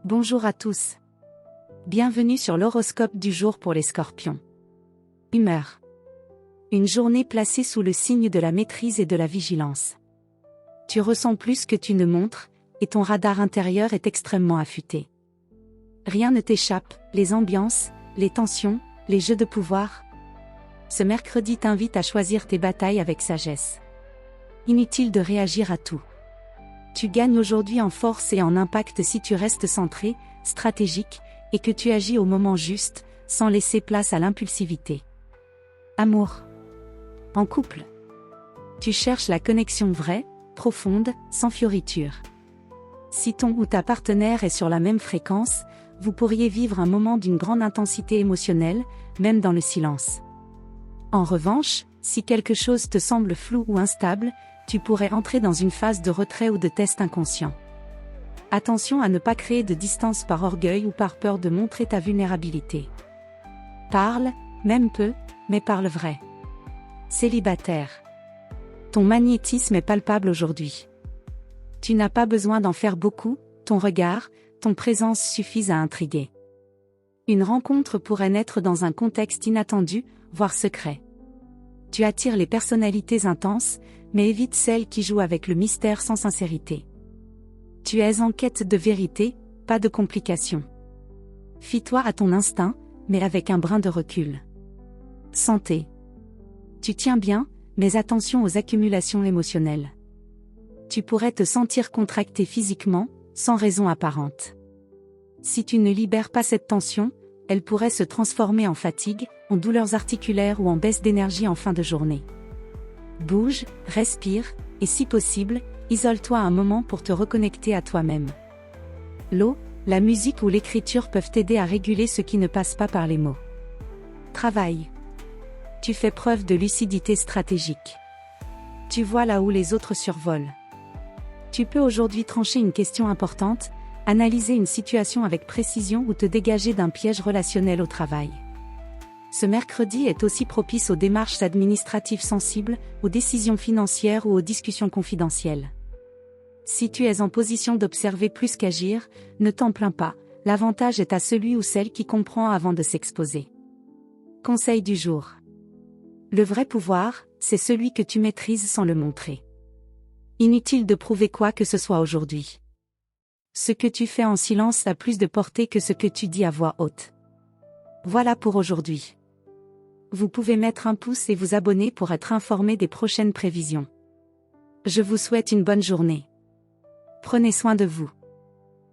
Bonjour à tous. Bienvenue sur l'horoscope du jour pour les Scorpions. Humeur. Une journée placée sous le signe de la maîtrise et de la vigilance. Tu ressens plus que tu ne montres, et ton radar intérieur est extrêmement affûté. Rien ne t'échappe, les ambiances, les tensions, les jeux de pouvoir. Ce mercredi t'invite à choisir tes batailles avec sagesse. Inutile de réagir à tout. Tu gagnes aujourd'hui en force et en impact si tu restes centré, stratégique, et que tu agis au moment juste, sans laisser place à l'impulsivité. Amour. En couple. Tu cherches la connexion vraie, profonde, sans fioritures. Si ton ou ta partenaire est sur la même fréquence, vous pourriez vivre un moment d'une grande intensité émotionnelle, même dans le silence. En revanche, si quelque chose te semble flou ou instable, tu pourrais entrer dans une phase de retrait ou de test inconscient. Attention à ne pas créer de distance par orgueil ou par peur de montrer ta vulnérabilité. Parle, même peu, mais parle vrai. Célibataire. Ton magnétisme est palpable aujourd'hui. Tu n'as pas besoin d'en faire beaucoup, ton regard, ton présence suffisent à intriguer. Une rencontre pourrait naître dans un contexte inattendu, voire secret. Tu attires les personnalités intenses, mais évite celles qui jouent avec le mystère sans sincérité. Tu es en quête de vérité, pas de complications. Fie-toi à ton instinct, mais avec un brin de recul. Santé. Tu tiens bien, mais attention aux accumulations émotionnelles. Tu pourrais te sentir contracté physiquement, sans raison apparente. Si tu ne libères pas cette tension, elle pourrait se transformer en fatigue, en douleurs articulaires ou en baisse d'énergie en fin de journée. Bouge, respire, et si possible, isole-toi un moment pour te reconnecter à toi-même. L'eau, la musique ou l'écriture peuvent t'aider à réguler ce qui ne passe pas par les mots. Travail. Tu fais preuve de lucidité stratégique. Tu vois là où les autres survolent. Tu peux aujourd'hui trancher une question importante, analyser une situation avec précision ou te dégager d'un piège relationnel au travail. Ce mercredi est aussi propice aux démarches administratives sensibles, aux décisions financières ou aux discussions confidentielles. Si tu es en position d'observer plus qu'agir, ne t'en plains pas, l'avantage est à celui ou celle qui comprend avant de s'exposer. Conseil du jour. Le vrai pouvoir, c'est celui que tu maîtrises sans le montrer. Inutile de prouver quoi que ce soit aujourd'hui. Ce que tu fais en silence a plus de portée que ce que tu dis à voix haute. Voilà pour aujourd'hui. Vous pouvez mettre un pouce et vous abonner pour être informé des prochaines prévisions. Je vous souhaite une bonne journée. Prenez soin de vous.